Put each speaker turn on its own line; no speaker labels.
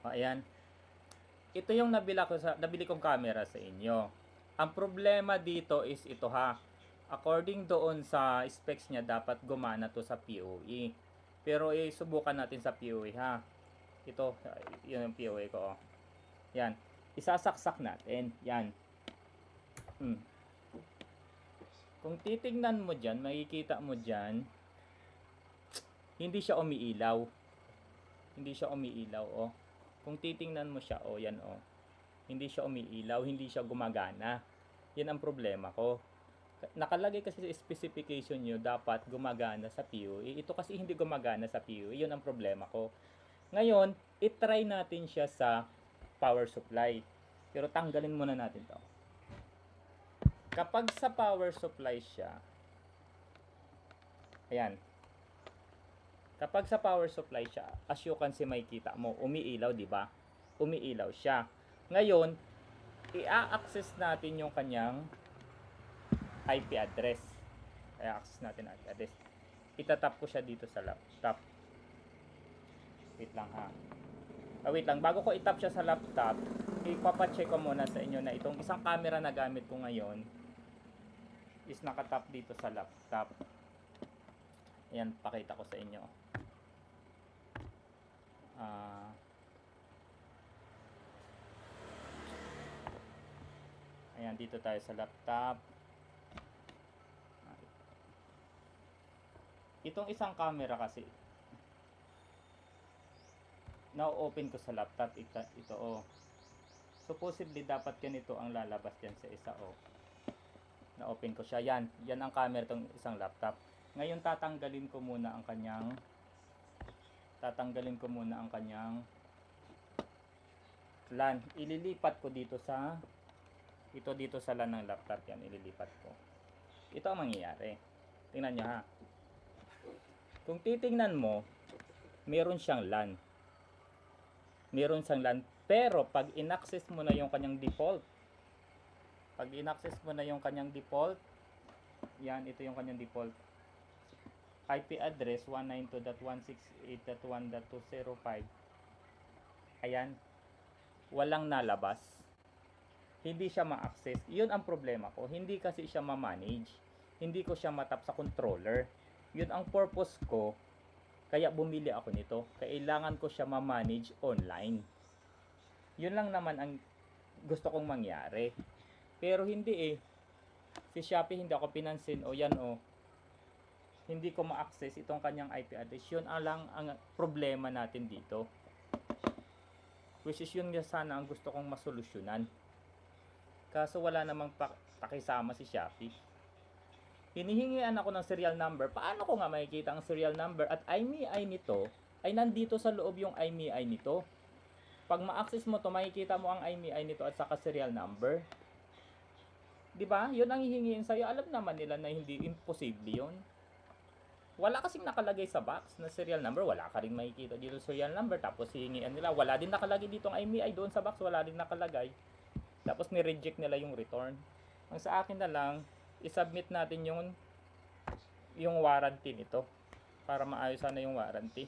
O, ayan. Ito yung nabili kong camera sa inyo. Ang problema dito is ito ha. According doon sa specs niya, dapat gumana to sa PoE. Pero subukan natin sa PoE ha. Ito, yun yung PoE ko. Oh. Yan. Isasaksak natin. Yan. Kung titingnan mo dyan, makikita mo dyan, hindi siya umiilaw. Hindi siya umiilaw, oh. Kung titingnan mo siya, oh, yan, oh. Hindi siya umiilaw, hindi siya gumagana. Yan ang problema ko. Nakalagay kasi sa specification nyo, dapat gumagana sa PoE. Ito kasi hindi gumagana sa PoE. Yun ang problema ko. Ngayon, itry natin siya sa power supply. Pero tanggalin muna natin to. Kapag sa power supply siya, ayan. Kapag sa power supply siya, as you can see, makikita mo, umiilaw, di ba? Umiilaw siya. Ngayon, i-access natin yung kanyang IP address. I-access natin IP address. Itatap ko siya dito sa laptop. Wait lang ha. Wait lang, bago ko itap siya sa laptop, ipapacheck ko muna sa inyo na itong isang camera na gamit ko ngayon is nakatap dito sa laptop. Ayan, pakita ko sa inyo. Ayan, dito tayo sa laptop. Itong isang camera kasi, na-open ko sa laptop. Ito oh. Supposedly, dapat ganito ang lalabas dyan sa isa oh. Na-open ko siya. Yan ang camera tong isang laptop. Ngayon tatanggalin ko muna ang kanyang LAN. Ililipat ko dito sa LAN ng laptop. Yan, ililipat ko. Ito ang mangyayari. Tingnan nyo ha. Kung titingnan mo, meron siyang LAN. Pero pag in-access mo na yung kanyang default, yan, ito yung kanyang default IP address 192.168.1.205. Ayan, walang nalabas. Hindi siya ma-access. Yun ang problema ko. Hindi kasi siya ma-manage. Hindi ko siya matap sa controller. Yun ang purpose ko. Kaya bumili ako nito. Kailangan ko siya ma-manage online. Yun lang naman ang gusto kong mangyari. Pero hindi eh. Si Shopee hindi ako pinansin. O yan o. Hindi ko ma-access itong kanyang IP address. Yun lang ang problema natin dito. Which is yun sana ang gusto kong masolusyonan. Kaso wala namang pakisama si Shopee. Hinihingian ako ng serial number. Paano ko nga makikita ang serial number? At IMEI nito ay nandito sa loob yung IMEI nito. Pag ma-access mo to, makikita mo ang IMEI nito at saka serial number. 'Di ba? 'Yun ang hihingiin sa iyo. Alam naman nila na hindi imposible 'yon. Wala kasing nakalagay sa box na serial number. Wala ka ring makikita dito serial number. Tapos hihingian nila. Wala din nakalagay dito ang IMEI doon sa box. Wala din nakalagay. Tapos ni-reject nila yung return. Ang sa akin na lang, i-submit natin yung warranty nito para maayos sana yung warranty.